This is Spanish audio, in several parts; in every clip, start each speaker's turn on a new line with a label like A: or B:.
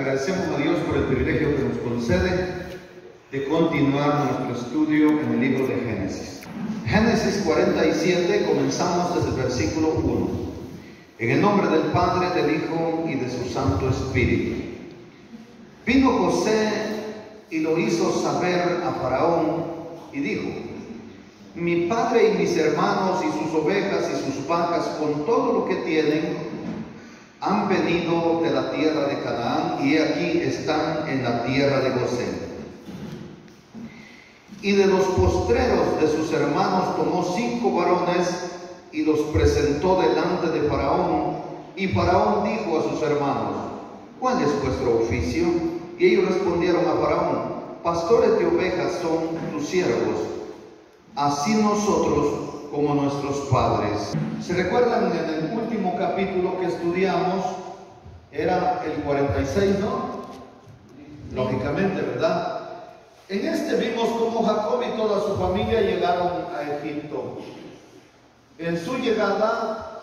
A: Agradecemos a Dios por el privilegio que nos concede de continuar nuestro estudio en el libro de Génesis. Génesis 47, comenzamos desde el versículo 1. En el nombre del Padre, del Hijo y de su Santo Espíritu. Vino José y lo hizo saber a Faraón y dijo: mi padre y mis hermanos y sus ovejas y sus vacas con todo lo que tienen han venido de la tierra de Canaán y aquí están en la tierra de Gosén. Y de los postreros de sus hermanos tomó 5 varones y los presentó delante de Faraón. Y Faraón dijo a sus hermanos: ¿cuál es vuestro oficio? Y ellos respondieron a Faraón: pastores de ovejas son tus siervos, así nosotros como nuestros padres. ¿Se recuerdan en el último capítulo que estudiamos? Era el 46, ¿no? Lógicamente, ¿verdad? En este vimos cómo Jacob y toda su familia llegaron a Egipto. En su llegada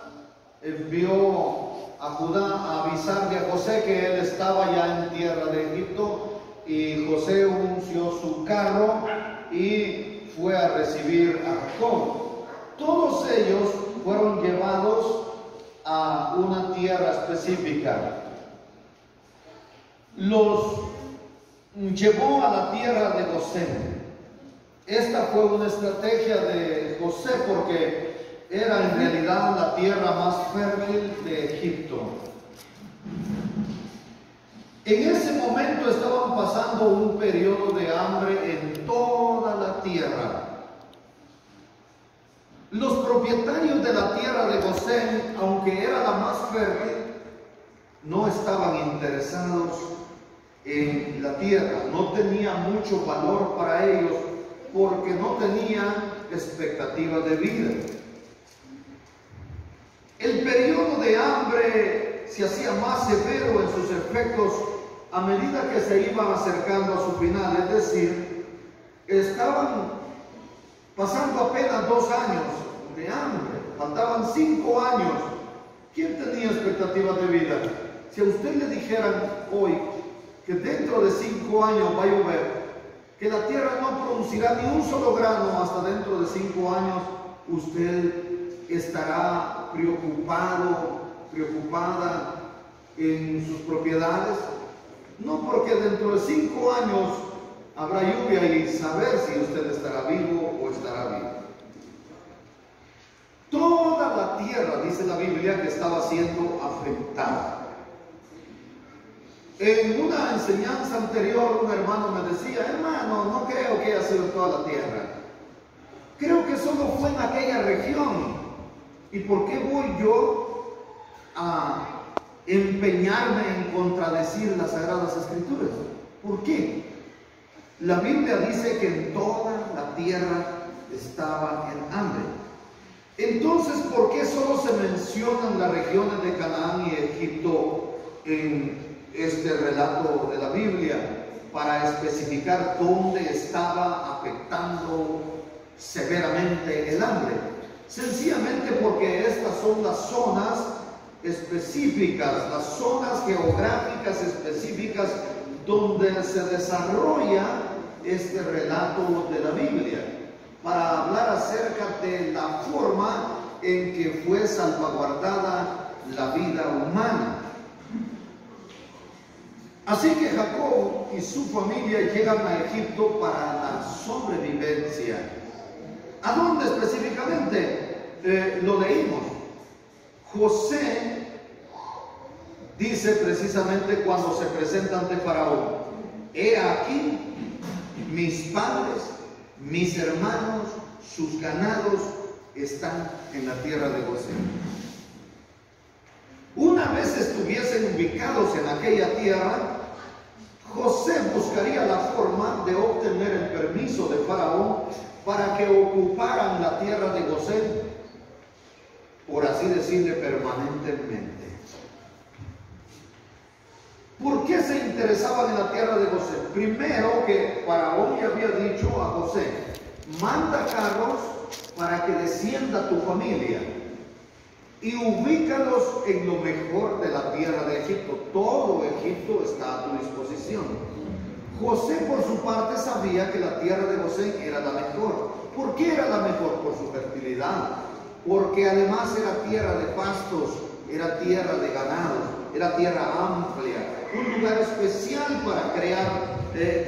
A: envió a Judá a avisarle a José que él estaba ya en tierra de Egipto, y José unció su carro y fue a recibir a Jacob. Todos ellos fueron llevados a una tierra específica. Los llevó a la tierra de Gosén. Esta fue una estrategia de José porque era en realidad la tierra más fértil de Egipto. En ese momento estaban pasando un periodo de hambre en toda la tierra. Los propietarios de la tierra de Gosén, aunque era la más fértil, no estaban interesados en la tierra. No tenía mucho valor para ellos porque no tenían expectativa de vida. El periodo de hambre se hacía más severo en sus efectos a medida que se iban acercando a su final, es decir, estaban pasando apenas 2 años de hambre, faltaban 5 años. ¿Quién tenía expectativas de vida? Si a usted le dijeran hoy que dentro de 5 años va a llover, que la tierra no producirá ni un solo grano hasta dentro de 5 años, usted estará preocupada en sus propiedades. No, porque dentro de 5 años habrá lluvia y saber si usted estará vivo o estará vivo. Toda la tierra, dice la Biblia, que estaba siendo afectada. En una enseñanza anterior, un hermano me decía: hermano, no creo que haya sido toda la tierra. Creo que solo fue en aquella región. ¿Y por qué voy yo a empeñarme en contradecir las Sagradas Escrituras? ¿Por qué? La Biblia dice que en toda la tierra estaba en hambre. Entonces, ¿por qué solo se mencionan las regiones de Canaán y Egipto en este relato de la Biblia? Para especificar dónde estaba afectando severamente el hambre. Sencillamente porque estas son las zonas específicas, las zonas geográficas específicas donde se desarrolla este relato de la Biblia, para hablar acerca de la forma en que fue salvaguardada la vida humana. Así que Jacob y su familia llegan a Egipto para la sobrevivencia. ¿A dónde específicamente? Lo leímos. José dice precisamente cuando se presenta ante Faraón: he aquí mis padres, mis hermanos, sus ganados están en la tierra de Gosén. Una vez estuviesen ubicados en aquella tierra, José buscaría la forma de obtener el permiso de Faraón para que ocuparan la tierra de Gosén, por así decirle, permanentemente. ¿Por qué se interesaban en la tierra de Gosén? Primero, que Faraón le había dicho a José: manda carros para que descienda tu familia. y ubícalos en lo mejor de la tierra de Egipto. Todo Egipto está a tu disposición. José, por su parte, sabía que la tierra de Gosén era la mejor. ¿Por qué era la mejor? Por su fertilidad. Porque además era tierra de pastos, era tierra de ganados, era tierra amplia, un lugar especial para crear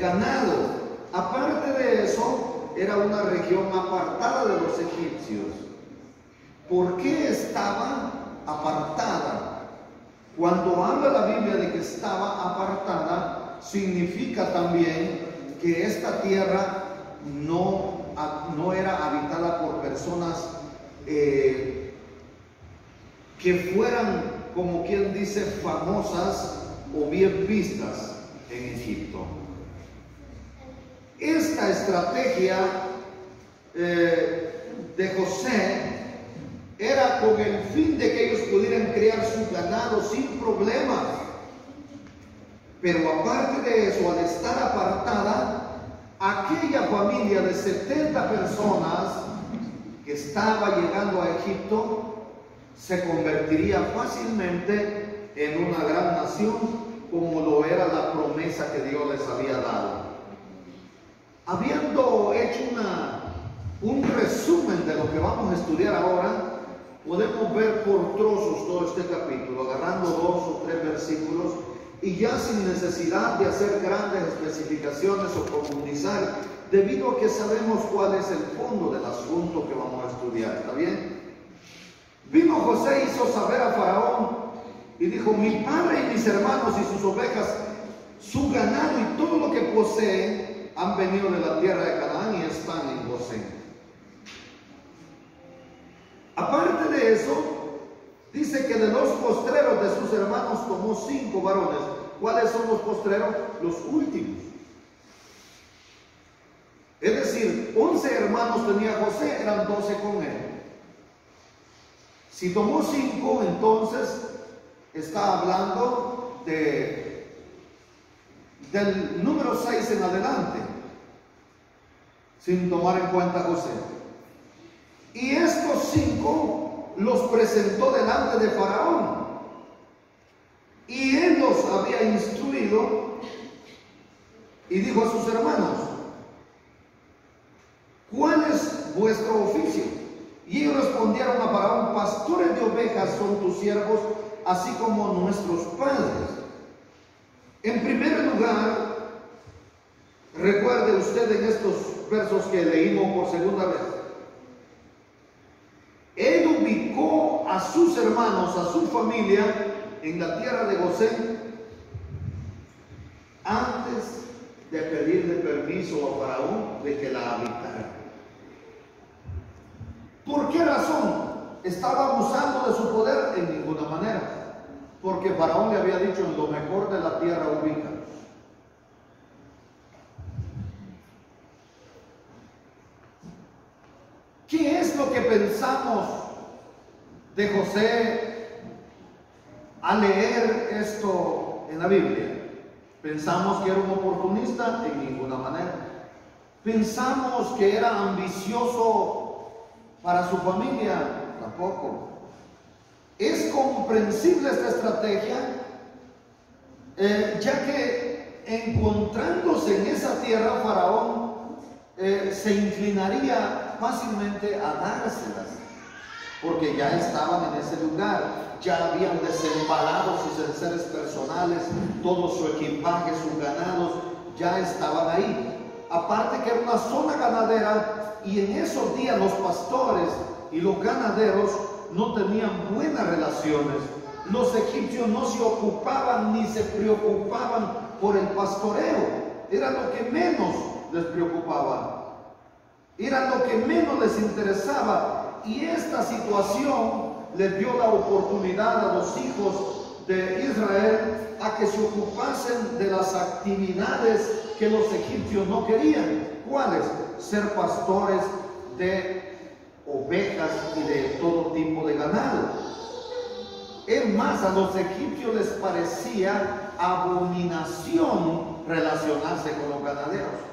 A: ganado. Aparte de eso, era una región apartada de los egipcios. ¿Por qué estaba apartada? Cuando habla la Biblia de que estaba apartada, significa también que esta tierra no era habitada por personas que fueran, como quien dice, famosas o bien vistas en Egipto. Esta estrategia de José era con el fin de que ellos pudieran criar su ganado sin problemas. Pero aparte de eso, al estar apartada, aquella familia de 70 personas que estaba llegando a Egipto se convertiría fácilmente en una gran nación, como lo era la promesa que Dios les había dado. Habiendo hecho un resumen de lo que vamos a estudiar ahora, podemos ver por trozos todo este capítulo, agarrando 2 o 3 versículos y ya sin necesidad de hacer grandes especificaciones o profundizar, debido a que sabemos cuál es el fondo del asunto que vamos a estudiar. ¿Está bien? Vino José y hizo saber a Faraón y dijo: mi padre y mis hermanos y sus ovejas, su ganado y todo lo que posee han venido de la tierra de Canaán y están en Gosén. Aparte de eso, dice que de los postreros de sus hermanos tomó 5 varones. ¿Cuáles son los postreros? Los últimos. Es decir, 11 hermanos tenía José, eran 12 con él. Si tomó 5, entonces está hablando del número 6 en adelante, sin tomar en cuenta a José. Y estos 5 los presentó delante de Faraón. Y él los había instruido y dijo a sus hermanos: ¿cuál es vuestro oficio? Y ellos respondieron a Faraón: pastores de ovejas son tus siervos, así como nuestros padres. En primer lugar, recuerde usted en estos versos que leímos por segunda vez, él ubicó a sus hermanos, a su familia, en la tierra de Gosén, antes de pedirle permiso a Faraón de que la habitara. ¿Por qué razón? ¿Estaba abusando de su poder? En ninguna manera. Porque Faraón le había dicho: en lo mejor de la tierra ubícalos. ¿Qué es lo que pensamos de José al leer esto en la Biblia? ¿Pensamos que era un oportunista? En ninguna manera. ¿Pensamos que era ambicioso para su familia? Tampoco. Es comprensible esta estrategia, ya que encontrándose en esa tierra, Faraón se inclinaría fácilmente a dárselas, porque ya estaban en ese lugar, ya habían desembalado sus enseres personales, todo su equipaje, sus ganados, ya estaban ahí. Aparte que era una zona ganadera, y en esos días los pastores y los ganaderos no tenían buenas relaciones. Los egipcios no se ocupaban ni se preocupaban por el pastoreo. Era lo que menos les preocupaba, era lo que menos les interesaba. Y esta situación les dio la oportunidad a los hijos de Israel a que se ocupasen de las actividades que los egipcios no querían. ¿Cuáles? Ser pastores de ovejas y de todo tipo de ganado. Es más, a los egipcios les parecía abominación relacionarse con los ganaderos.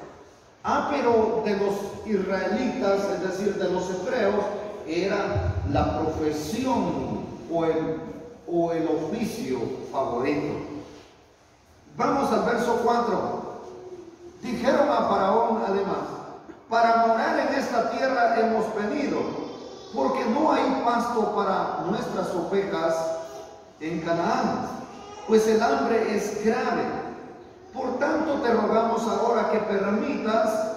A: Pero de los israelitas, es decir, de los hebreos, era la profesión o el oficio favorito. Vamos al verso 4. Dijeron a Faraón además: para morar en esta tierra hemos venido, porque no hay pasto para nuestras ovejas en Canaán, pues el hambre es grave. Por tanto te rogamos ahora que permitas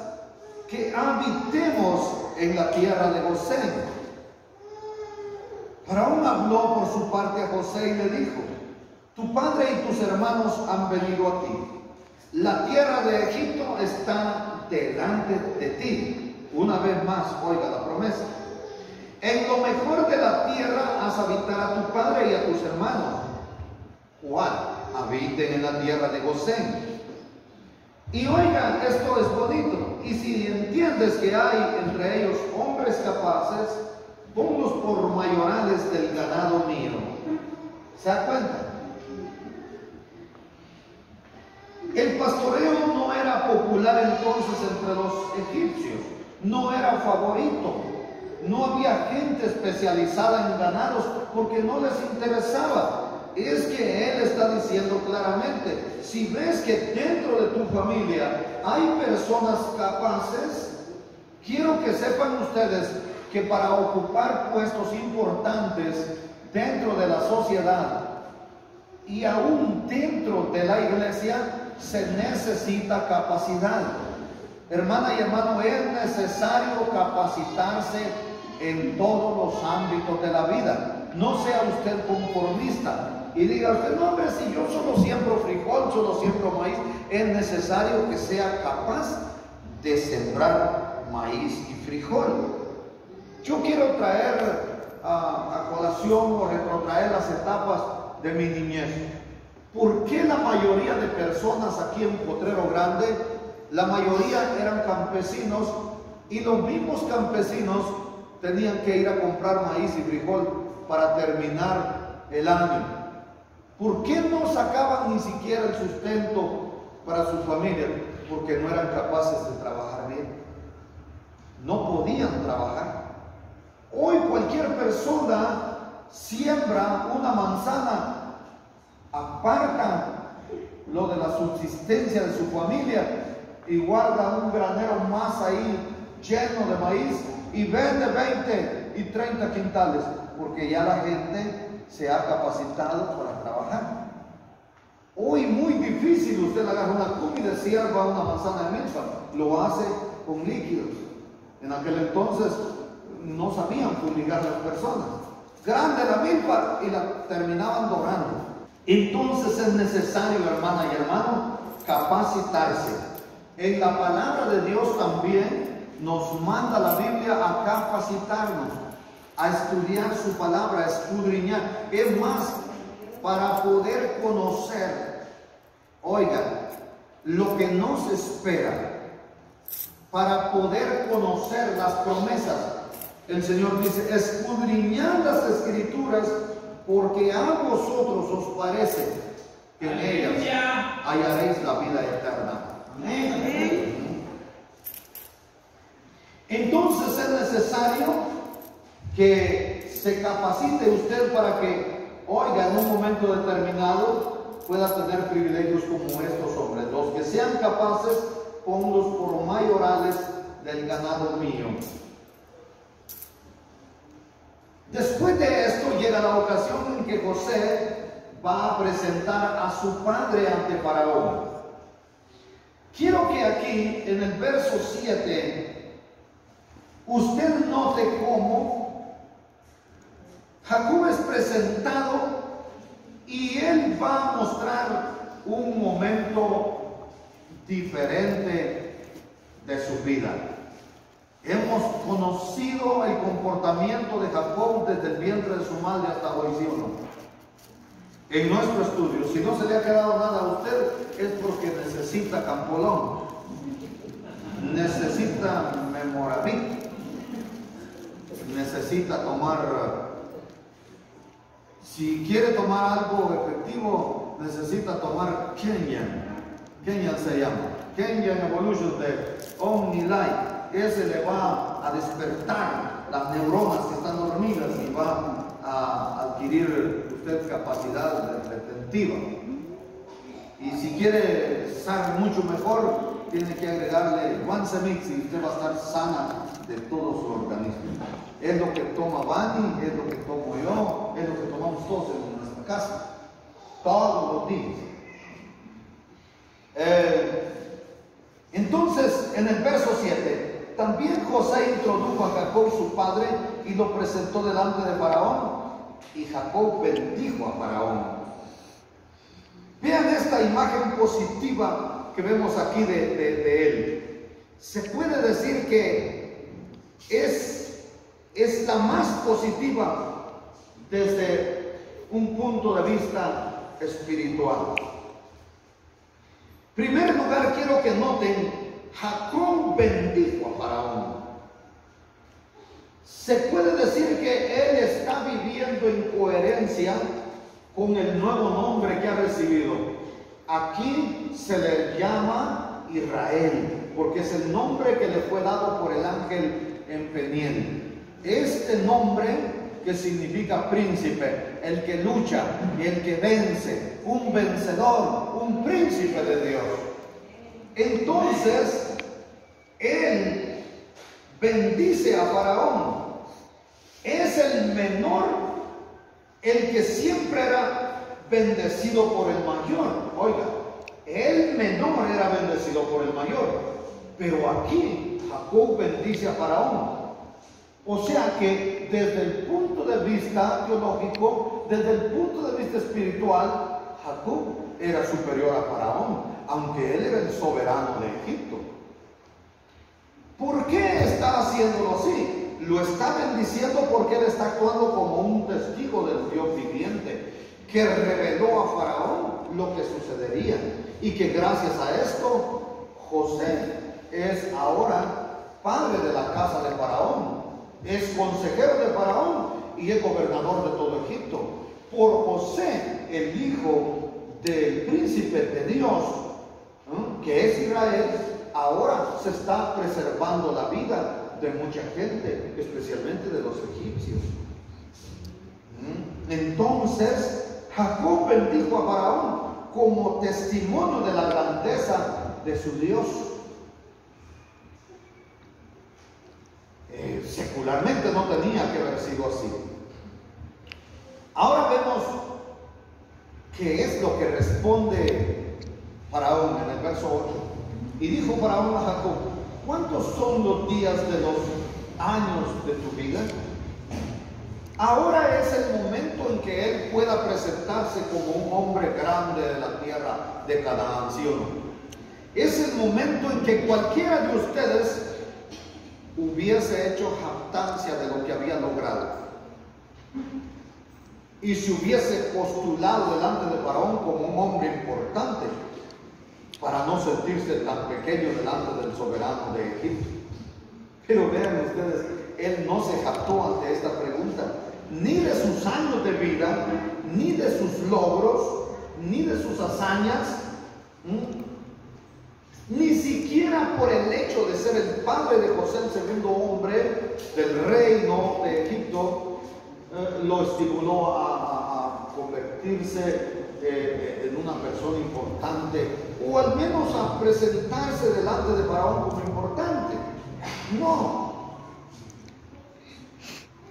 A: que habitemos en la tierra de Gosén. Faraón habló por su parte a José y le dijo: tu padre y tus hermanos han venido a ti. La tierra de Egipto está delante de ti. Una vez más, oiga la promesa. En lo mejor de la tierra haz habitar a tu padre y a tus hermanos. ¿Cuál? Habiten en la tierra de Gosén. Y oigan, esto es bonito. Y si entiendes que hay entre ellos hombres capaces, ponlos por mayorales del ganado mío. ¿Se da cuenta? El pastoreo no era popular entonces entre los egipcios, no era favorito, no había gente especializada en ganados porque no les interesaba. Es que él está diciendo claramente: si ves que dentro de tu familia hay personas capaces, quiero que sepan ustedes que para ocupar puestos importantes dentro de la sociedad y aún dentro de la iglesia, se necesita capacidad. Hermana y hermano, es necesario capacitarse en todos los ámbitos de la vida. No sea usted conformista y diga usted: no, hombre, si yo solo siembro frijol, solo siembro maíz. Es necesario que sea capaz de sembrar maíz y frijol. Yo quiero traer a colación o retrotraer las etapas de mi niñez. ¿Por qué la mayoría de personas aquí en Potrero Grande, la mayoría eran campesinos, y los mismos campesinos tenían que ir a comprar maíz y frijol para terminar el año? ¿Por qué no sacaban ni siquiera el sustento para su familia? Porque no eran capaces de trabajar bien. No podían trabajar. Hoy cualquier persona siembra una manzana, aparta lo de la subsistencia de su familia y guarda un granero más ahí lleno de maíz y vende 20 y 30 quintales, porque ya la gente se ha capacitado para trabajar. Hoy muy difícil usted agarra una comida, sierva una manzana de milpa, lo hace con líquidos. En aquel entonces no sabían fumigar las personas. Grande la milpa y la terminaban dorando. Entonces es necesario, hermana y hermano, capacitarse. En la palabra de Dios también nos manda la Biblia a capacitarnos, a estudiar su palabra, a escudriñar. Es más, para poder conocer, oigan, lo que nos espera, para poder conocer las promesas. El Señor dice: escudriñad las Escrituras, porque a vosotros os parece que en ellas hallaréis la vida eterna. Amén. Entonces es necesario que se capacite usted para que, oiga, en un momento determinado pueda tener privilegios como estos hombres. Los que sean capaces, ponlos por mayorales del ganado mío. Después de esto llega la ocasión en que José va a presentar a su padre ante Faraón. Quiero que aquí en el verso 7 usted note cómo Jacob es presentado y él va a mostrar un momento diferente de su vida. Hemos conocido el comportamiento de Jacob desde el vientre de su madre hasta hoy, ¿sí o no? En nuestro estudio, si no se le ha quedado nada a usted, es porque necesita campolón, necesita memoravit, necesita tomar, si quiere tomar algo efectivo, necesita tomar Kenyan. Kenyan se llama, Kenyan Evolution de OmniLife. Ese le va a despertar las neuronas que están dormidas y va a adquirir usted capacidad retentiva. Y si quiere estar mucho mejor, tiene que agregarle Guanzamix y usted va a estar sana de todo su organismo. Es lo que toma Bani, es lo que tomo yo, es lo que tomamos todos en nuestra casa, todos los días. Entonces, en el verso 7, también José introdujo a Jacob su padre y lo presentó delante de Faraón, y Jacob bendijo a Faraón. Vean esta imagen positiva que vemos aquí de él. Se puede decir que es la más positiva desde un punto de vista espiritual. En primer lugar, quiero que noten, Jacob bendijo a Faraón. Se puede decir que él está viviendo en coherencia con el nuevo nombre que ha recibido. Aquí se le llama Israel, porque es el nombre que le fue dado por el ángel en Peniel. Este nombre, que significa príncipe, el que lucha, el que vence, un vencedor, un príncipe de Dios. Entonces, él bendice a Faraón. Es el menor, el que siempre era bendecido por el mayor. Oiga, el menor era bendecido por el mayor, pero aquí Jacob bendice a Faraón. O sea que desde el punto de vista teológico, desde el punto de vista espiritual, Jacob era superior a Faraón, aunque él era el soberano de Egipto. ¿Por qué está haciéndolo así? Lo está bendiciendo porque él está actuando como un testigo del Dios viviente, que reveló a Faraón lo que sucedería, y que gracias a esto José es ahora padre de la casa de Faraón, es consejero de Faraón y es gobernador de todo Egipto. Por José, el hijo del príncipe de Dios, que es Israel, ahora se está preservando la vida de mucha gente, especialmente de los egipcios. Entonces, Jacob bendijo a Faraón como testimonio de la grandeza de su Dios. Secularmente no tenía que haber sido así. Ahora vemos qué es lo que responde Faraón en el verso 8. Y dijo Faraón a Jacob: ¿cuántos son los días de los años de tu vida? Ahora es el momento en que él pueda presentarse como un hombre grande de la tierra de Canaán, ¿sí o no? Es el momento en que cualquiera de ustedes hubiese hecho jactancia de lo que había logrado y se hubiese postulado delante de Faraón como un hombre importante, para no sentirse tan pequeño delante del soberano de Egipto. Pero vean ustedes, él no se jactó ante esta pregunta, ni de sus años de vida, ni de sus logros, ni de sus hazañas, ni siquiera por el hecho de ser el padre de José, el segundo hombre del reino de Egipto, lo estimuló a convertirse en una persona importante, o al menos a presentarse delante de Faraón como importante. No.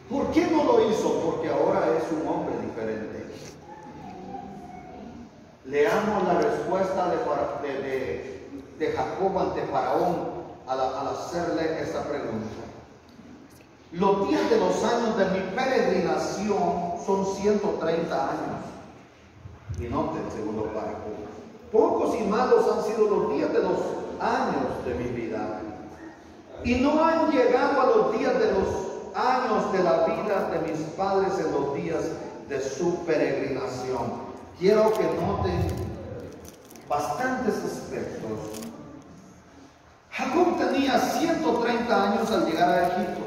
A: ¿Por qué no lo hizo? Porque ahora es un hombre diferente. Leamos la respuesta de Jacob ante Faraón al hacerle esta pregunta. Los días de los años de mi peregrinación son 130 años. Y noten el segundo párrafo: pocos y malos han sido los días de los años de mi vida, y no han llegado a los días de los años de la vida de mis padres en los días de su peregrinación. Quiero que noten bastantes aspectos. Jacob tenía 130 años al llegar a Egipto.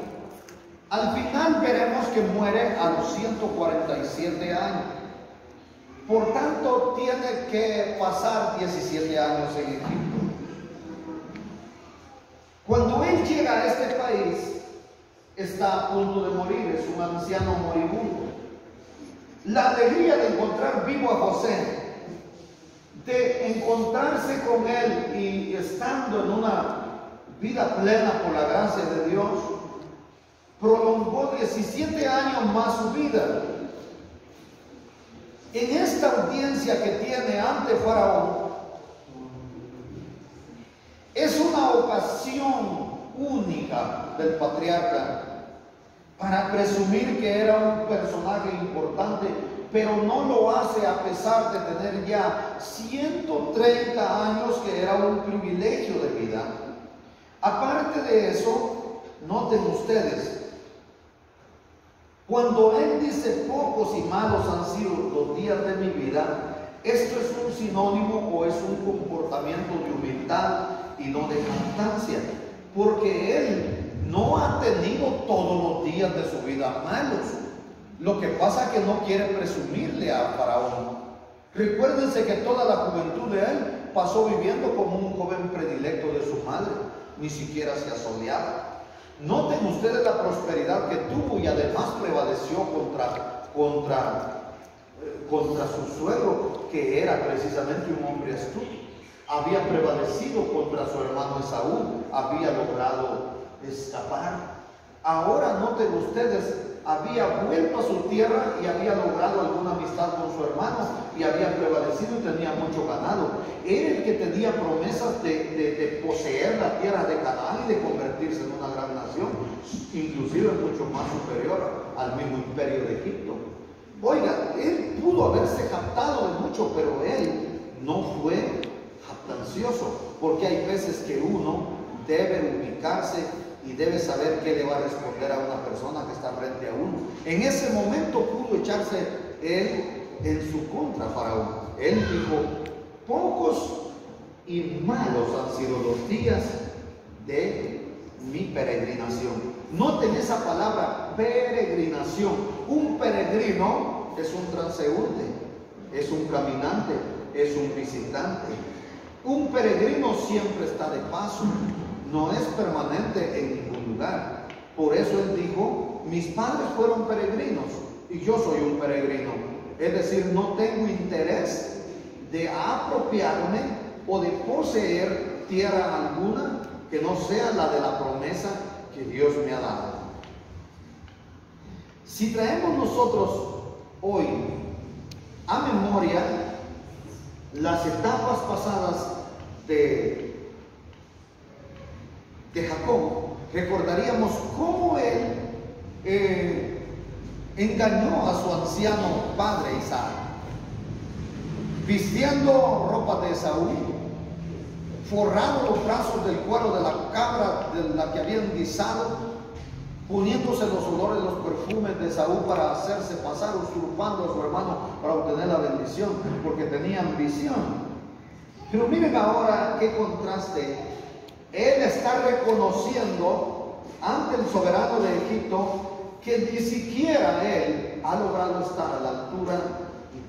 A: Al final veremos que muere a los 147 años. Por tanto, tiene que pasar 17 años en Egipto. Cuando él llega a este país, está a punto de morir, es un anciano moribundo. La alegría de encontrar vivo a José, de encontrarse con él y estando en una vida plena por la gracia de Dios, prolongó 17 años más su vida. En esta audiencia que tiene ante Faraón, es una ocasión única del patriarca para presumir que era un personaje importante, pero no lo hace a pesar de tener ya 130 años, que era un privilegio de vida. Aparte de eso, noten ustedes, cuando él dice pocos y malos han sido los días de mi vida, esto es un sinónimo o es un comportamiento de humildad y no de jactancia, porque él no ha tenido todos los días de su vida malos. Lo que pasa es que no quiere presumirle a Faraón. Recuérdense que toda la juventud de él pasó viviendo como un joven predilecto de su madre, ni siquiera se asoleaba. Noten ustedes la prosperidad que tuvo y además prevaleció contra su suegro, que era precisamente un hombre astuto. Había prevalecido contra su hermano Esaú, había logrado escapar. Ahora noten ustedes, había vuelto a su tierra y había logrado alguna amistad con su hermano y había prevalecido y tenía mucho ganado. Era el que tenía promesas de poseer la tierra de Canaán y de convertirse en una gran nación, inclusive mucho más superior al mismo imperio de Egipto. Oiga, él pudo haberse jactado de mucho, pero él no fue jactancioso, porque hay veces que uno debe ubicarse y debe saber qué le va a responder a una persona que está frente a uno. En ese momento pudo echarse él en su contra, Faraón. Él dijo, pocos y malos han sido los días de mi peregrinación. Noten esa palabra, peregrinación. Un peregrino es un transeúnte, es un caminante, es un visitante. Un peregrino siempre está de paso, no es permanente en ningún lugar. Por eso él dijo, mis padres fueron peregrinos y yo soy un peregrino. Es decir, no tengo interés de apropiarme o de poseer tierra alguna que no sea la de la promesa que Dios me ha dado. Si traemos nosotros hoy a memoria las etapas pasadas de Jacob, recordaríamos cómo él engañó a su anciano padre Isaac, vistiendo ropa de Esaú, forrando los brazos del cuero de la cabra de la que habían guisado, poniéndose los olores, los perfumes de Esaú para hacerse pasar, usurpando a su hermano para obtener la bendición, porque tenía ambición. Pero miren ahora qué contraste. Él está reconociendo ante el soberano de Egipto que ni siquiera él ha logrado estar a la altura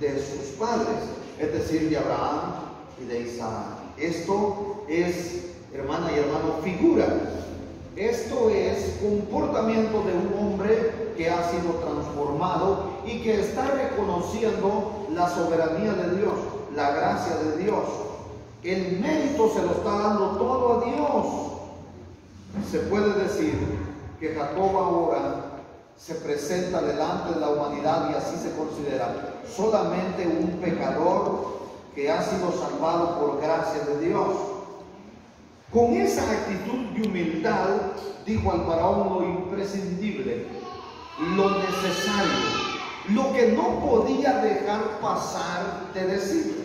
A: de sus padres, es decir, de Abraham y de Isaac. Esto es, hermana y hermano, figura. Esto es comportamiento de un hombre que ha sido transformado y que está reconociendo la soberanía de Dios, la gracia de Dios. El mérito se lo está dando todo a Dios. Se puede decir que Jacob ahora se presenta delante de la humanidad y así se considera solamente un pecador que ha sido salvado por gracia de Dios. Con esa actitud de humildad dijo al faraón lo imprescindible, lo necesario, lo que no podía dejar pasar de decir.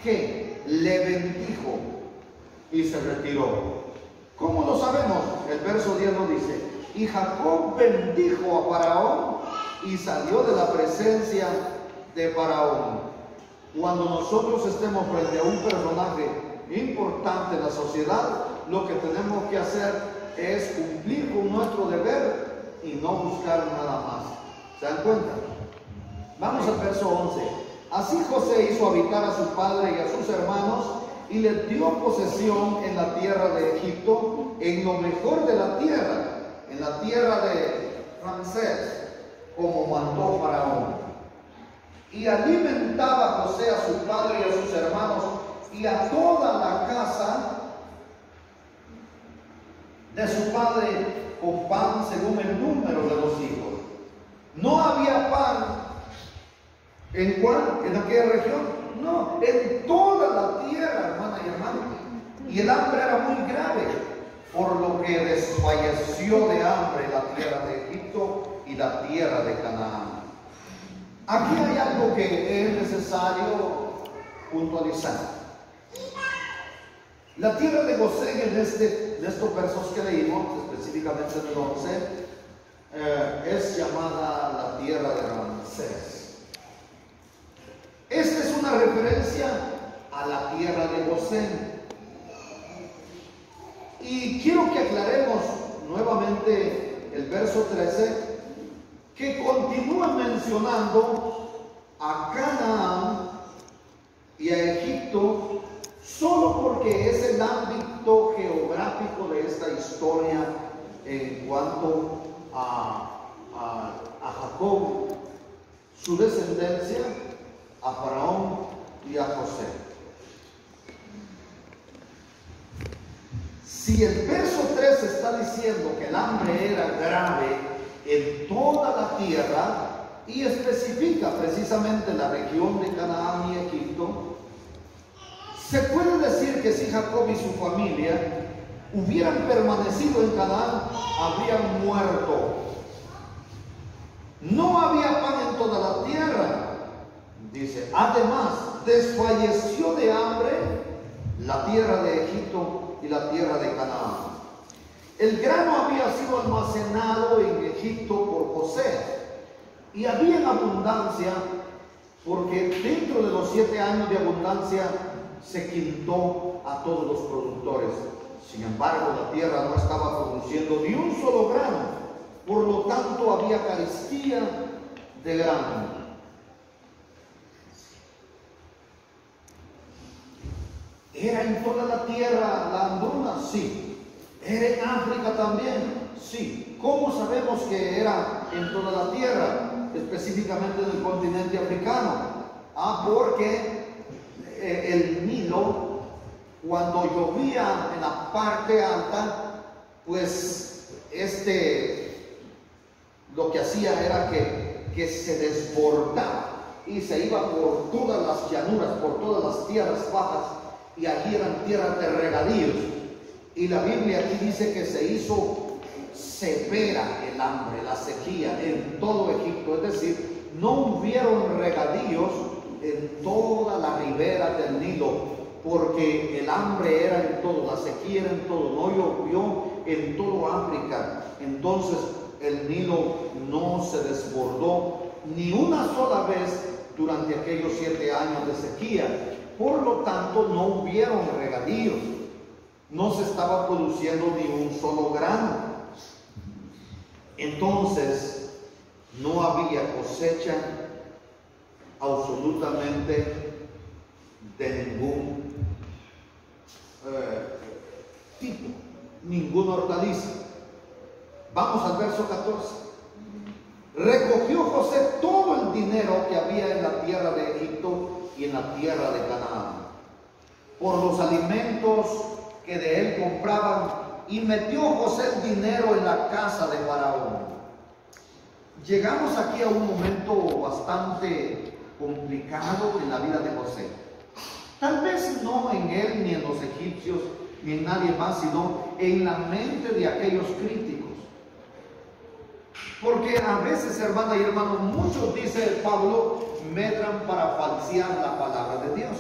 A: Que le bendijo y se retiró. ¿Cómo lo sabemos? El verso 10 nos dice, y Jacob bendijo a Faraón y salió de la presencia de Faraón. Cuando nosotros estemos frente a un personaje importante en la sociedad, lo que tenemos que hacer es cumplir con nuestro deber y no buscar nada más. ¿Se dan cuenta? Vamos al verso 11. Así José hizo habitar a su padre y a sus hermanos y les dio posesión en la tierra de Egipto, en lo mejor de la tierra, en la tierra de Ramsés, como mandó Faraón. Y alimentaba José a su padre y a sus hermanos y a toda la casa de su padre con pan según el número de los hijos. No había pan. ¿En cuál? ¿En aquella región? No, en toda la tierra, hermana y hermano. Y el hambre era muy grave, por lo que desfalleció de hambre la tierra de Egipto y la tierra de Canaán. Aquí hay algo que es necesario puntualizar. La tierra de Gosén, en estos versos que leímos, específicamente en el 11, es llamada la tierra de Ramsés. Esta es una referencia a la tierra de Gosén. Y quiero que aclaremos nuevamente el verso 13, que continúa mencionando a Canaán y a Egipto solo porque es el ámbito geográfico de esta historia en cuanto a Jacob, su descendencia, a Faraón y a José. Si el verso 3 está diciendo que el hambre era grave en toda la tierra y especifica precisamente la región de Canaán y Egipto, se puede decir que si Jacob y su familia hubieran permanecido en Canaán, habrían muerto. No había pan en toda la tierra. Dice, además, desfalleció de hambre la tierra de Egipto y la tierra de Canaán. El grano había sido almacenado en Egipto por José y había en abundancia, porque dentro de los 7 años de abundancia se quintó a todos los productores. Sin embargo, la tierra no estaba produciendo ni un solo grano, por lo tanto había carestía de grano. ¿Era en toda la tierra la hambruna? Sí. ¿Era en África también? Sí. ¿Cómo sabemos que era en toda la tierra, específicamente en el continente africano? Porque el Nilo, cuando llovía en la parte alta, pues lo que hacía era que se desbordaba y se iba por todas las llanuras, por todas las tierras bajas, y allí eran tierras de regadíos. Y la Biblia aquí dice que se hizo severa el hambre, la sequía en todo Egipto, es decir, no hubieron regadíos en toda la ribera del Nilo, porque el hambre era en todo, la sequía era en todo, no llovió en todo África. Entonces el Nilo no se desbordó ni una sola vez durante aquellos 7 años de sequía. Por lo tanto, no hubieron regadíos, no se estaba produciendo ni un solo grano. Entonces, no había cosecha absolutamente de ningún tipo, ninguna hortaliza. Vamos al verso 14. Recogió José todo el dinero que había en la tierra de Egipto y en la tierra de Canaán, por los alimentos que de él compraban, y metió José el dinero en la casa de Faraón. Llegamos aquí a un momento bastante complicado en la vida de José. Tal vez no en él, ni en los egipcios, ni en nadie más, sino en la mente de aquellos críticos. Porque a veces, hermana y hermano, muchos, dice Pablo, medran para falsear la palabra de Dios.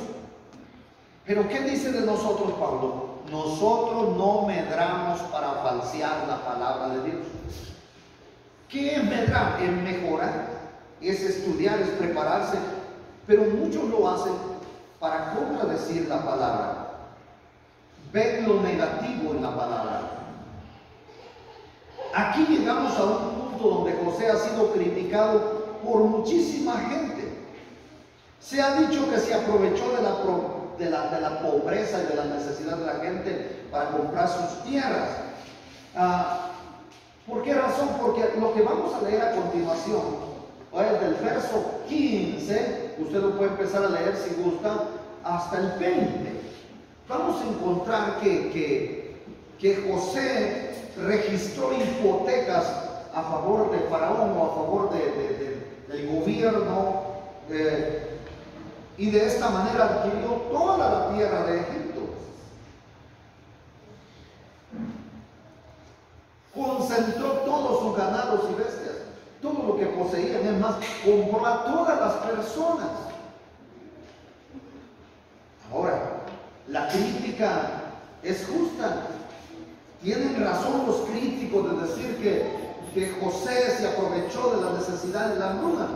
A: Pero ¿qué dice de nosotros Pablo? Nosotros no medramos para falsear la palabra de Dios. ¿Qué es medrar? Es mejorar, es estudiar, es prepararse. Pero muchos lo hacen para contradecir la palabra. Ven lo negativo en la palabra. Aquí llegamos a un punto donde José ha sido criticado por muchísima gente. Se ha dicho que se aprovechó de la pobreza y de la necesidad de la gente para comprar sus tierras. ¿Por qué razón? Porque lo que vamos a leer a continuación Desde el verso 15, usted lo puede empezar a leer si gusta, hasta el 20. Vamos a encontrar que José registró hipotecas a favor de Faraón o a favor del gobierno, y de esta manera adquirió toda la tierra de Egipto. Concentró todos sus ganados y bestias, todo lo que poseían, es más, compró a todas las personas. Ahora, la crítica es justa. Tienen razón los críticos de decir que José se aprovechó de la necesidad de la hambruna.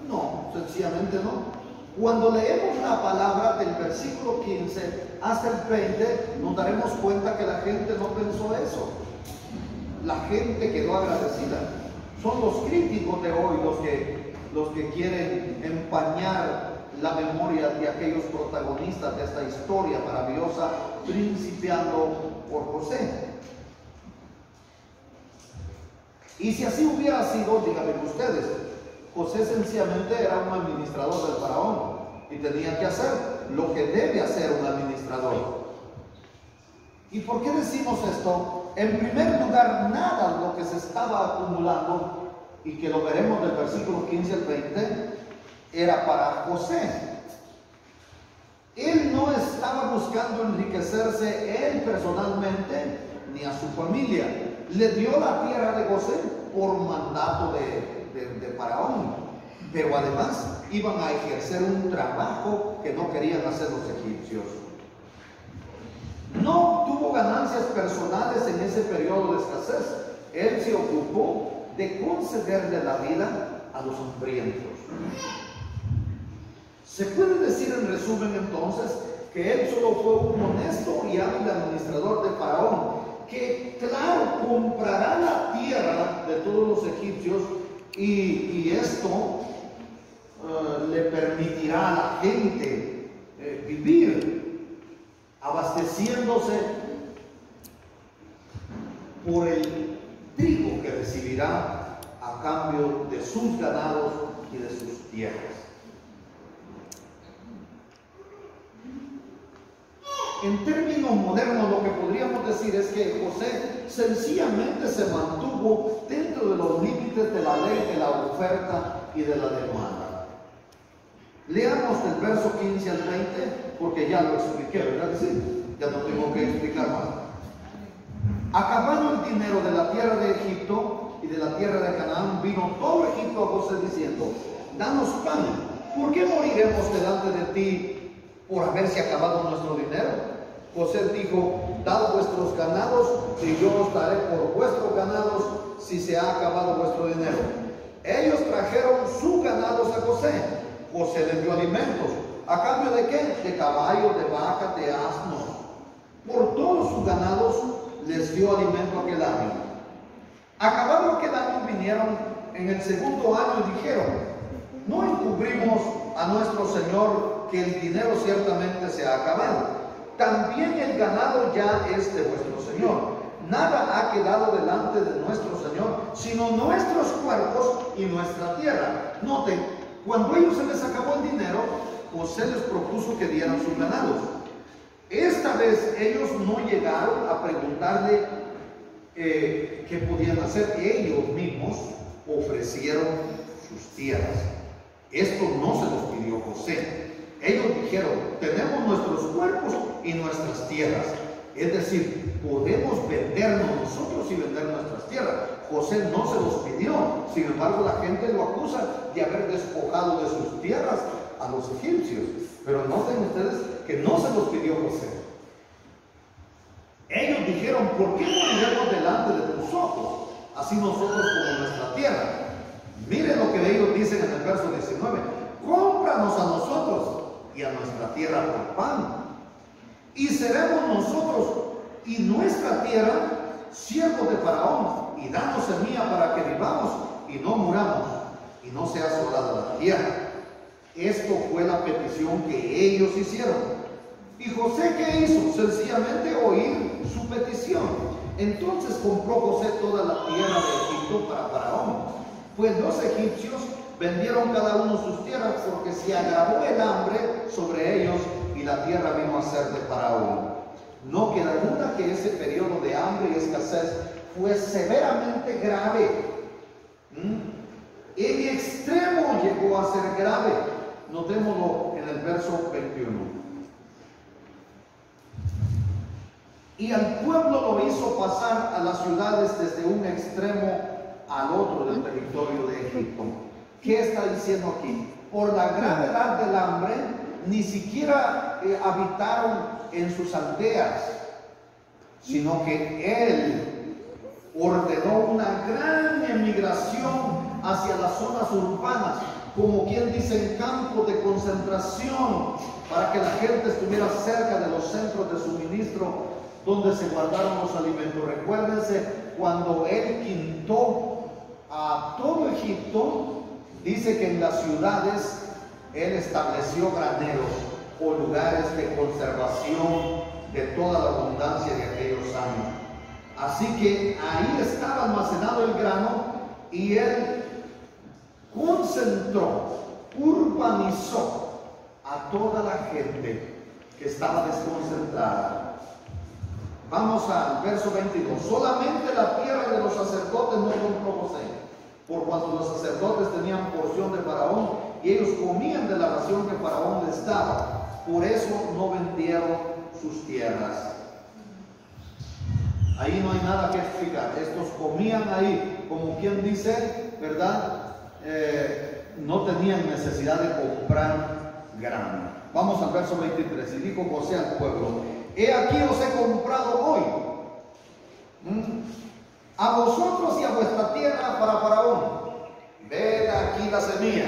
A: No, sencillamente no. Cuando leemos la palabra del versículo 15 hasta el 20, nos daremos cuenta que la gente no pensó eso. La gente quedó agradecida. Son los críticos de hoy los que quieren empañar la memoria de aquellos protagonistas de esta historia maravillosa, principiando por José. Y si así hubiera sido, díganme ustedes, José sencillamente era un administrador del faraón y tenía que hacer lo que debe hacer un administrador. ¿Y por qué decimos esto? En primer lugar, nada de lo que se estaba acumulando, y que lo veremos del versículo 15 al 20, era para José. Él no estaba buscando enriquecerse él personalmente ni a su familia. Le dio la tierra de José por mandato de Faraón, pero además iban a ejercer un trabajo que no querían hacer los egipcios. No tuvo ganancias personales en ese periodo de escasez. Él se ocupó de concederle la vida a los hambrientos. Se puede decir en resumen entonces que él solo fue un honesto y hábil administrador de Faraón, que claro, comprará la tierra de todos los egipcios, y esto le permitirá a la gente vivir abasteciéndose por el trigo que recibirá a cambio de sus ganados y de sus tierras. En términos modernos, lo que podríamos decir es que José sencillamente se mantuvo dentro de los límites de la ley de la oferta y de la demanda. Leamos del verso 15 al 20, porque ya lo expliqué, ¿verdad? Sí, ya no tengo que explicar más. Acabando el dinero de la tierra de Egipto y de la tierra de Canaán, vino todo Egipto a José diciendo: danos pan, ¿por qué moriremos delante de ti por haberse acabado nuestro dinero? José dijo: dad vuestros ganados y yo os daré por vuestros ganados si se ha acabado vuestro dinero. Ellos trajeron sus ganados a José. José les dio alimentos. ¿A cambio de qué? De caballos, de vacas, de asnos. Por todos sus ganados les dio alimento aquel año. Acabado aquel año, vinieron en el segundo año y dijeron: no encubrimos a nuestro Señor que el dinero ciertamente se ha acabado. También el ganado ya es de vuestro Señor. Nada ha quedado delante de nuestro Señor, sino nuestros cuerpos y nuestra tierra. Noten, cuando a ellos se les acabó el dinero, José les propuso que dieran sus ganados. Esta vez ellos no llegaron a preguntarle qué podían hacer. Ellos mismos ofrecieron sus tierras. Esto no se los pidió José. Ellos dijeron: tenemos nuestros cuerpos y nuestras tierras. Es decir, podemos vendernos nosotros y vender nuestras tierras. José no se los pidió. Sin embargo, la gente lo acusa de haber despojado de sus tierras a los egipcios. Pero noten ustedes que no se los pidió José. Ellos dijeron: ¿por qué moriremos delante de tus ojos? Así nosotros como nuestra tierra. Miren lo que ellos dicen en el verso 19: cómpranos a nosotros y a nuestra tierra por pan, y seremos nosotros y nuestra tierra siervos de Faraón, y danos semilla para que vivamos y no muramos, y no sea asolada la tierra. Esto fue la petición que ellos hicieron. ¿Y José qué hizo? Sencillamente oír su petición. Entonces compró José toda la tierra de Egipto para Faraón, pues los egipcios vendieron cada uno sus tierras porque se agravó el hambre sobre ellos y la tierra vino a ser de Faraón. No queda duda que ese periodo de hambre y escasez fue severamente grave. En extremo llegó a ser grave. Notémoslo en el verso 21. Y al pueblo lo hizo pasar a las ciudades desde un extremo al otro del territorio de Egipto. ¿Qué está diciendo aquí? Por la gravedad del hambre, ni siquiera habitaron en sus aldeas, sino que él ordenó una gran emigración hacia las zonas urbanas, como quien dice, en campos de concentración, para que la gente estuviera cerca de los centros de suministro donde se guardaron los alimentos. Recuérdense, cuando él quitó a todo Egipto, dice que en las ciudades él estableció graneros o lugares de conservación de toda la abundancia de aquellos años. Así que ahí estaba almacenado el grano y él concentró, urbanizó a toda la gente que estaba desconcentrada. Vamos al verso 22. Solamente la tierra de los sacerdotes no compró José, por cuanto los sacerdotes tenían porción de Faraón y ellos comían de la ración que Faraón les daba. Por eso no vendieron sus tierras. Ahí no hay nada que explicar. Estos comían ahí, como quien dice, ¿verdad? No tenían necesidad de comprar grano. Vamos al verso 23. Y dijo José al pueblo: he aquí os he comprado hoy a vosotros y a vuestra tierra para Faraón. Ved aquí la semilla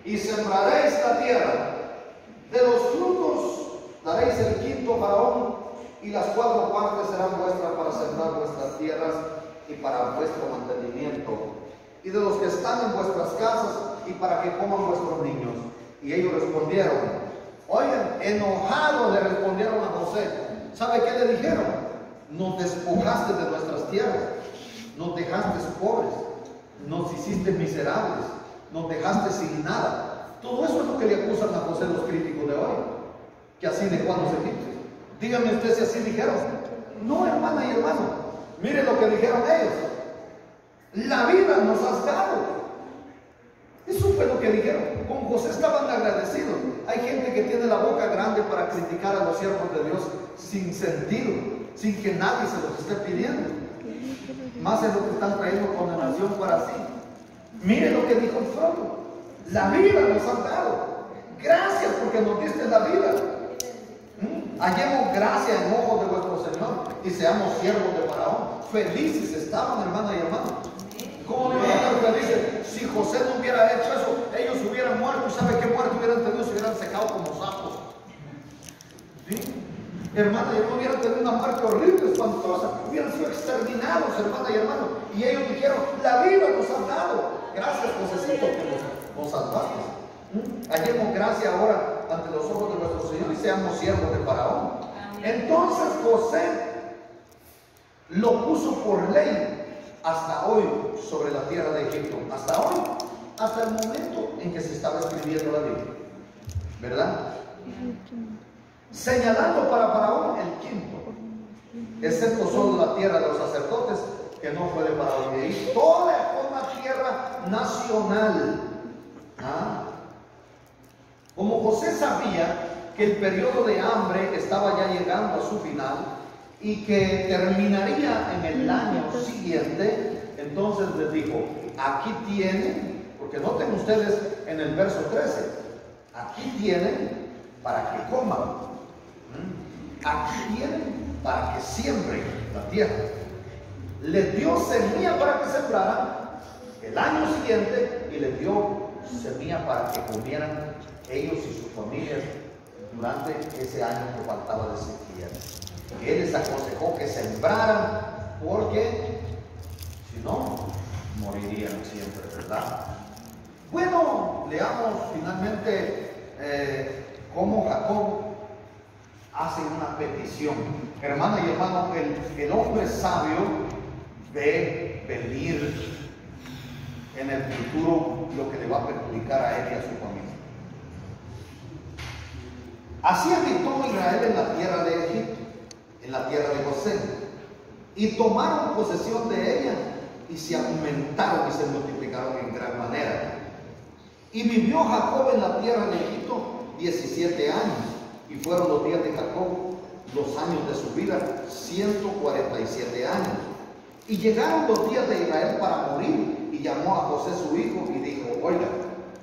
A: y sembraréis la tierra. De los frutos daréis el quinto a Faraón, y las 4 partes serán vuestras para sembrar vuestras tierras y para vuestro mantenimiento, y de los que están en vuestras casas y para que coman vuestros niños. Y ellos respondieron, oigan, enojados le respondieron a José. ¿Sabe qué le dijeron? Nos despojaste de nuestras tierras, nos dejaste pobres, nos hiciste miserables, nos dejaste sin nada. Todo eso es lo que le acusan a José los críticos de hoy, que así dejó a los egipcios. Dígame usted si así dijeron. No, hermana y hermano, mire lo que dijeron ellos: la vida nos has dado. Eso fue lo que dijeron. Con José estaban agradecidos. Hay gente que tiene la boca grande para criticar a los siervos de Dios sin sentido, sin que nadie se los esté pidiendo. Más es lo que están trayendo condenación para sí. Mire lo que dijo el pueblo: la vida nos has dado. Gracias porque nos diste la vida. Hallemos gracia en ojos de vuestro Señor y seamos siervos de Faraón. Felices estaban, hermana y hermano. ¿Cómo le van a estar felices? Si José no hubiera hecho eso, ellos hubieran muerto. ¿Y sabe qué muerte hubieran tenido? Se hubieran secado como sapos. ¿Sí? Hermana y hermano, hubieran tenido una muerte horrible, espantosa. Hubieran sido exterminados, hermana y hermano. Y ellos dijeron, la vida nos has dado. Gracias, Josecito, que nos salvaste. Hallemos gracia ahora ante los ojos de nuestro Señor y seamos siervos de Faraón. Entonces José lo puso por ley hasta hoy sobre la tierra de Egipto. Hasta hoy, hasta el momento en que se estaba escribiendo la Biblia, ¿verdad? Señalando para Faraón el quinto, excepto solo la tierra de los sacerdotes, que no fue de Faraón. Y ahí toda una tierra nacional. Como José sabía que el periodo de hambre estaba ya llegando a su final y que terminaría en el año siguiente, entonces les dijo, aquí tienen, porque noten ustedes en el verso 13, aquí tienen para que coman, aquí tienen para que siembren la tierra. Les dio semilla para que sembraran el año siguiente y les dio semilla para que comieran ellos y sus familias durante ese año que faltaba de sequía. Él les aconsejó que sembraran porque si no, morirían siempre, ¿verdad? Bueno, leamos finalmente cómo Jacob hace una petición. Hermana y hermano, el hombre sabio ve venir en el futuro lo que le va a perjudicar a él y a su familia. Así habitó Israel en la tierra de Egipto, en la tierra de José, y tomaron posesión de ella, y se aumentaron y se multiplicaron en gran manera. Y vivió Jacob en la tierra de Egipto 17 años, y fueron los días de Jacob, los años de su vida, 147 años. Y llegaron los días de Israel para morir, y llamó a José su hijo y dijo: oiga,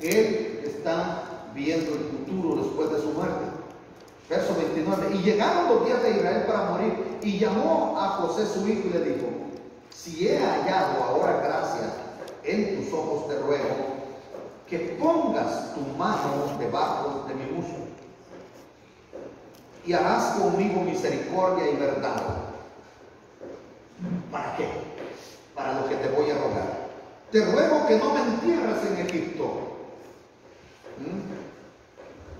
A: él está viendo el futuro después de su muerte. Verso 29. Y llegaron los días de Israel para morir, y llamó a José su hijo y le dijo: si he hallado ahora gracia en tus ojos, te ruego que pongas tu mano debajo de mi muslo, y harás conmigo misericordia y verdad. ¿Para qué? Para lo que te voy a rogar. Te ruego que no me entierres en Egipto.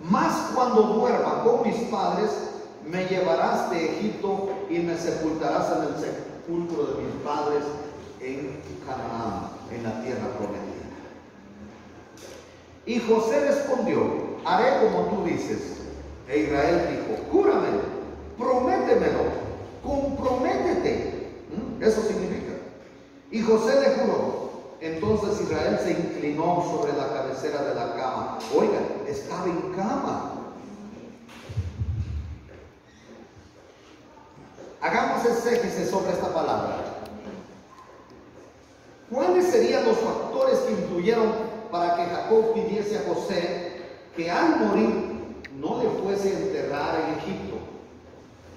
A: Mas cuando duerma con mis padres, me llevarás de Egipto y me sepultarás en el sepulcro de mis padres en Canaán, en la tierra prometida. Y José respondió: haré como tú dices. E Israel dijo: júrame, prométemelo, comprométete. Eso significa. Y José le juró. Entonces Israel se inclinó sobre la cabecera de la cama. Oiga, estaba en cama. Hagamos exégesis sobre esta palabra. ¿Cuáles serían los factores que influyeron para que Jacob pidiese a José que al morir no le fuese a enterrar en Egipto,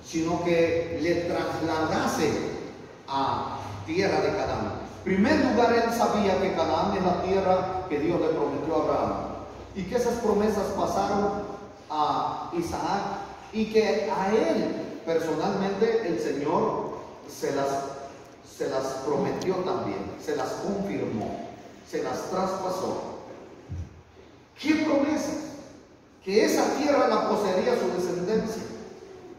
A: sino que le trasladase a tierra de Canaán? En primer lugar, él sabía que Canaán es la tierra que Dios le prometió a Abraham, y que esas promesas pasaron a Isaac, y que a él personalmente el Señor se las prometió también, se las confirmó, se las traspasó. ¿Qué promesas? Que esa tierra la poseería su descendencia,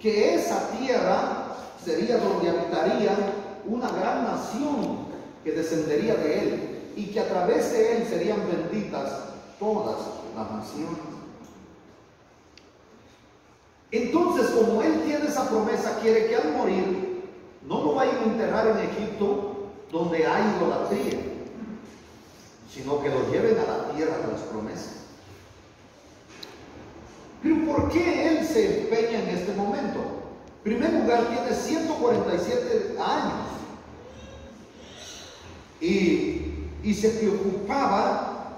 A: que esa tierra sería donde habitaría una gran nación que descendería de él, y que a través de él serían benditas todas las naciones. Entonces, como él tiene esa promesa, quiere que al morir no lo vayan a enterrar en Egipto, donde hay idolatría, sino que lo lleven a la tierra de las promesas. Pero ¿por qué él se empeña en este momento? En primer lugar, tiene 147 años y se preocupaba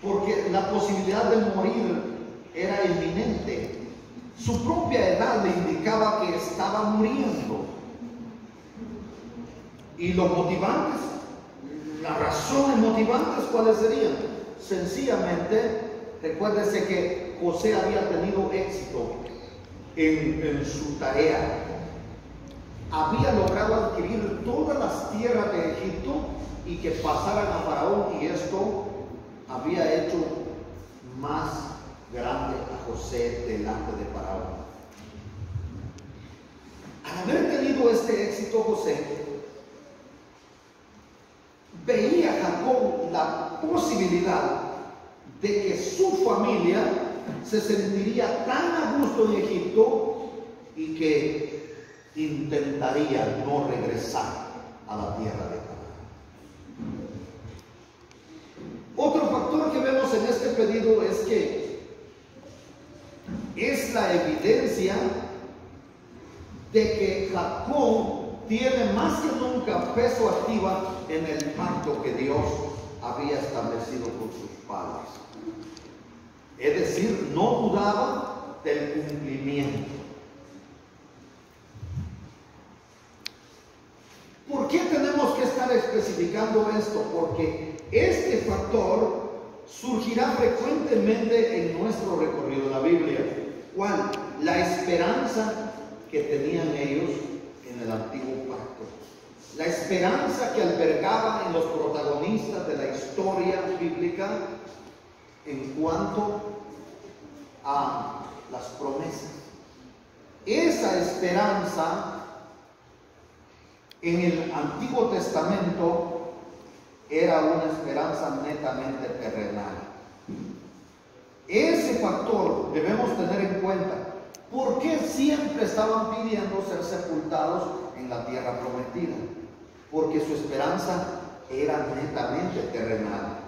A: porque la posibilidad de morir era inminente. Su propia edad le indicaba que estaba muriendo. Y los motivantes, las razones motivantes, ¿cuáles serían? Sencillamente, recuérdese que José había tenido éxito en su tarea. Había logrado adquirir todas las tierras de Egipto y que pasaran a Faraón, y esto había hecho más grande a José delante de Faraón. Al haber tenido este éxito, José veía a Jacob la posibilidad de que su familia se sentiría tan a gusto en Egipto y que intentaría no regresar a la tierra de Canaán. Otro factor que vemos en este pedido es que es la evidencia de que Jacob tiene más que nunca peso activa en el pacto que Dios había establecido con sus padres. Es decir, no dudaba del cumplimiento. ¿Por qué tenemos que estar especificando esto? Porque este factor surgirá frecuentemente en nuestro recorrido en la Biblia. ¿Cuál? La esperanza que tenían ellos en el antiguo pacto. La esperanza que albergaba en los protagonistas de la historia bíblica en cuanto a las promesas. Esa esperanza en el Antiguo Testamento era una esperanza netamente terrenal. Ese factor debemos tener en cuenta. ¿Por qué siempre estaban pidiendo ser sepultados en la tierra prometida? Porque su esperanza era netamente terrenal.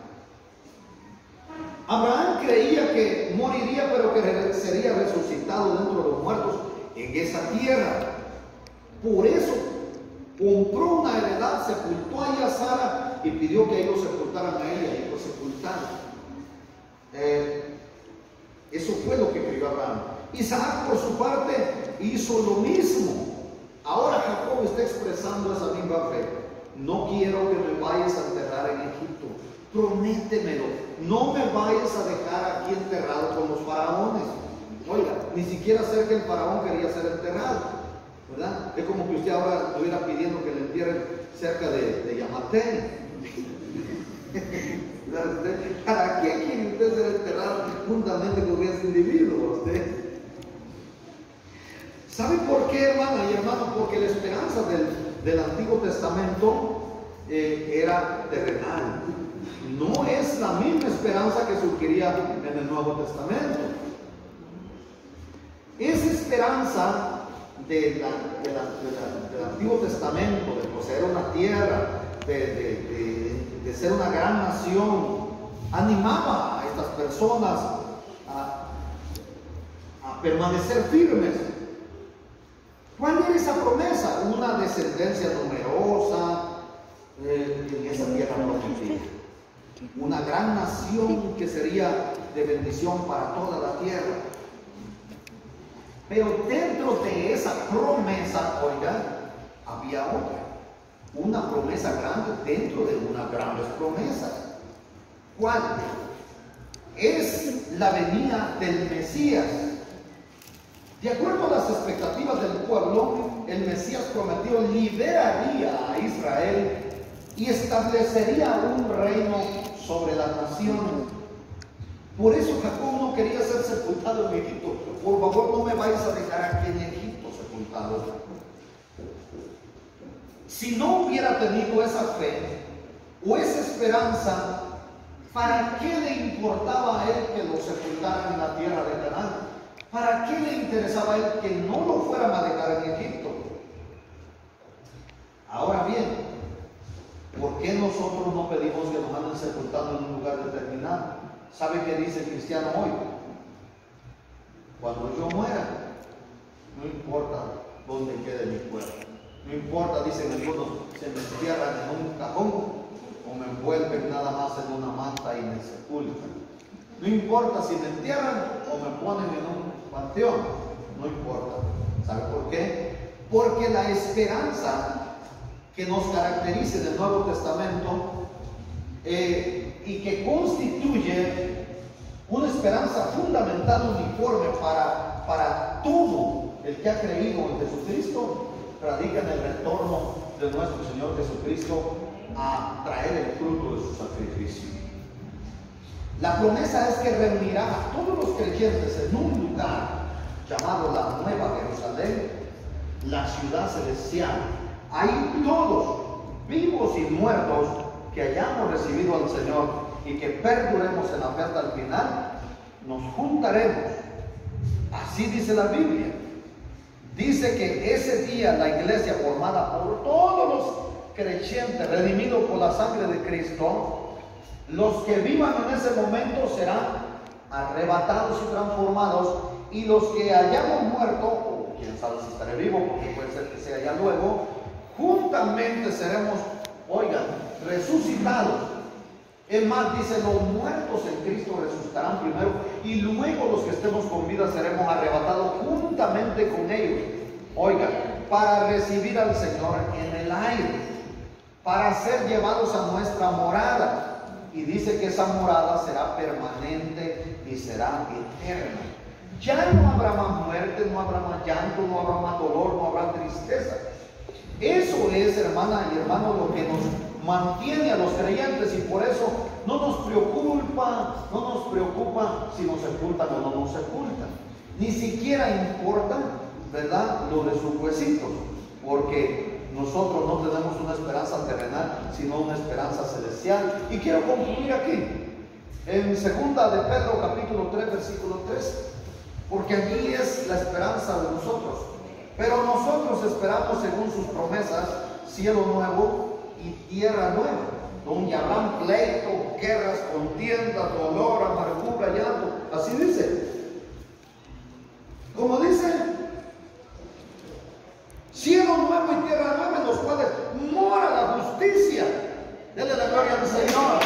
A: Abraham creía que moriría, pero que sería resucitado dentro de los muertos en esa tierra. Por eso compró una heredad, sepultó ahí a Sara y pidió que ellos sepultaran a ella, y ellos sepultaron. Eso fue lo que creyó Abraham. Isaac, por su parte, hizo lo mismo. Ahora Jacob está expresando esa misma fe. No quiero que me vayas a enterrar en Egipto. Prométemelo. No me vayas a dejar aquí enterrado con los faraones. Oiga, ni siquiera sé que el faraón quería ser enterrado, ¿verdad? Es como que usted ahora estuviera pidiendo que le entierren cerca de Yamatén. ¿Para qué quiere usted ser enterrado juntamente con ese individuo? ¿Sabe por qué, hermana y hermano? Porque la esperanza del Antiguo Testamento era terrenal. No es la misma esperanza que surgiría en el Nuevo Testamento. Esa esperanza del Antiguo Testamento, de poseer una tierra, de ser una gran nación, animaba a estas personas a permanecer firmes. ¿Cuál era esa promesa? Una descendencia numerosa en esa tierra prometida. Una gran nación que sería de bendición para toda la tierra. Pero dentro de esa promesa, oigan, había otra. Una promesa grande dentro de unas grandes promesas. ¿Cuál? Es la venida del Mesías. De acuerdo a las expectativas del pueblo, el Mesías prometido liberaría a Israel y establecería un reino sobre la nación. Por eso Jacob no quería ser sepultado en Egipto. Por favor, no me vayas a dejar aquí en Egipto sepultado. Si no hubiera tenido esa fe o esa esperanza, ¿para qué le importaba a él que lo sepultaran en la tierra de Canaán? ¿Para qué le interesaba a él que no lo fueran a dejar en Egipto? Ahora bien, ¿por qué nosotros no pedimos que nos anden sepultando en un lugar determinado? ¿Sabe qué dice el cristiano hoy? Cuando yo muera, no importa dónde quede mi cuerpo. No importa, dicen algunos, se me entierran en un cajón o me envuelven nada más en una manta y me sepultan. No importa si me entierran o me ponen en un panteón. No importa. ¿Sabe por qué? Porque la esperanza que nos caracteriza en el Nuevo Testamento y que constituye una esperanza fundamental, uniforme para todo el que ha creído en Jesucristo, radica en el retorno de nuestro Señor Jesucristo a traer el fruto de su sacrificio. La promesa es que reunirá a todos los creyentes en un lugar llamado la Nueva Jerusalén, la ciudad celestial. Ahí todos, vivos y muertos, que hayamos recibido al Señor y que perduremos en la fe hasta el final, nos juntaremos. Así dice la Biblia. Dice que ese día la iglesia, formada por todos los creyentes, redimidos por la sangre de Cristo, los que vivan en ese momento serán arrebatados y transformados, y los que hayamos muerto, o quién sabe si estaré vivo, porque puede ser que sea ya luego, juntamente seremos, oigan, resucitados. Es más, dice, los muertos en Cristo resucitarán primero y luego los que estemos con vida seremos arrebatados juntamente con ellos. Oigan, para recibir al Señor en el aire, para ser llevados a nuestra morada. Y dice que esa morada será permanente y será eterna. Ya no habrá más muerte, no habrá más llanto, no habrá más dolor, no habrá tristeza. Eso es, hermana y hermano, lo que nos mantiene a los creyentes, y por eso no nos preocupa si nos sepultan o no nos sepultan. Ni siquiera importa, ¿verdad?, lo de sus huesitos, porque nosotros no tenemos una esperanza terrenal, sino una esperanza celestial. Y quiero concluir aquí, en 2 de Pedro capítulo 3, versículo 3, porque aquí es la esperanza de nosotros. Pero nosotros esperamos, según sus promesas, cielo nuevo y tierra nueva, donde habrán pleito, guerras, contiendas, dolor, amargura, llanto. Así dice. Como dice, cielo nuevo y tierra nueva, en los cuales mora la justicia. Denle la gloria al Señor.